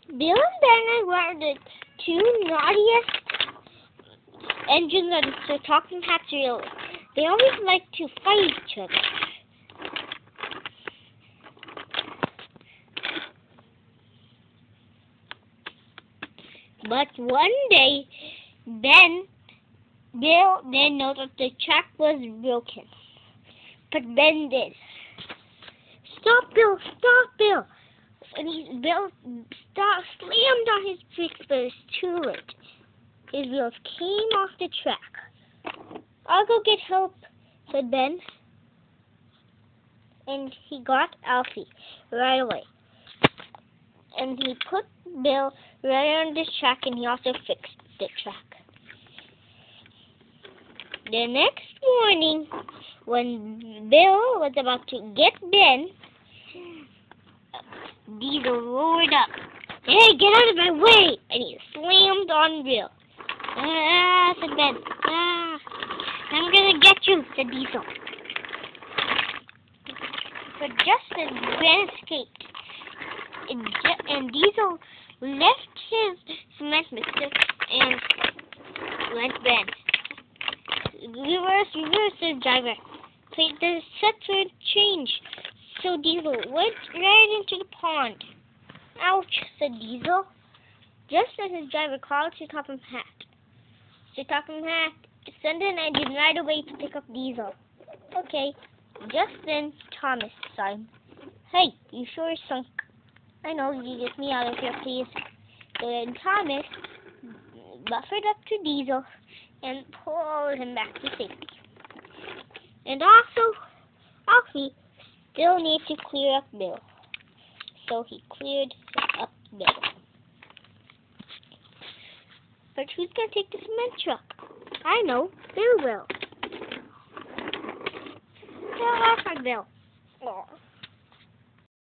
Bill and Ben were the two naughtiest engines on the Talking Hats Railway. They always like to fight each other. But one day, Bill then noticed the track was broken. But Ben did. Stop, Bill! Stop, Bill! And Bill slammed on his brakes, but it was too late. His wheels came off the track. I'll go get help, said Ben. And he got Alfie right away. And he put Bill right on the track, and he also fixed the track. The next morning, when Bill was about to get Ben, Diesel roared up. Hey, get out of my way! And he slammed on Bill. Said Ben. I'm gonna get you, said Diesel. But just as Ben escaped, and Diesel left his cement mixer and went Ben. Reverse, said driver. The sets were changed, so Diesel went right into the pond. Ouch, said Diesel. Just as his driver called to Topham Hatt. So Topham Hatt sent an engine right away to pick up Diesel. Okay, just then Thomas saw him. Hey, you sure sunk. I know, you get me out of here, please. So then Thomas buffered up to Diesel and pulled him back to safety. And also, Alfie still needs to clear up Bill. So he cleared up Bill. But who's going to take the cement truck? I know, Bill will. Bill, Bill. Oh.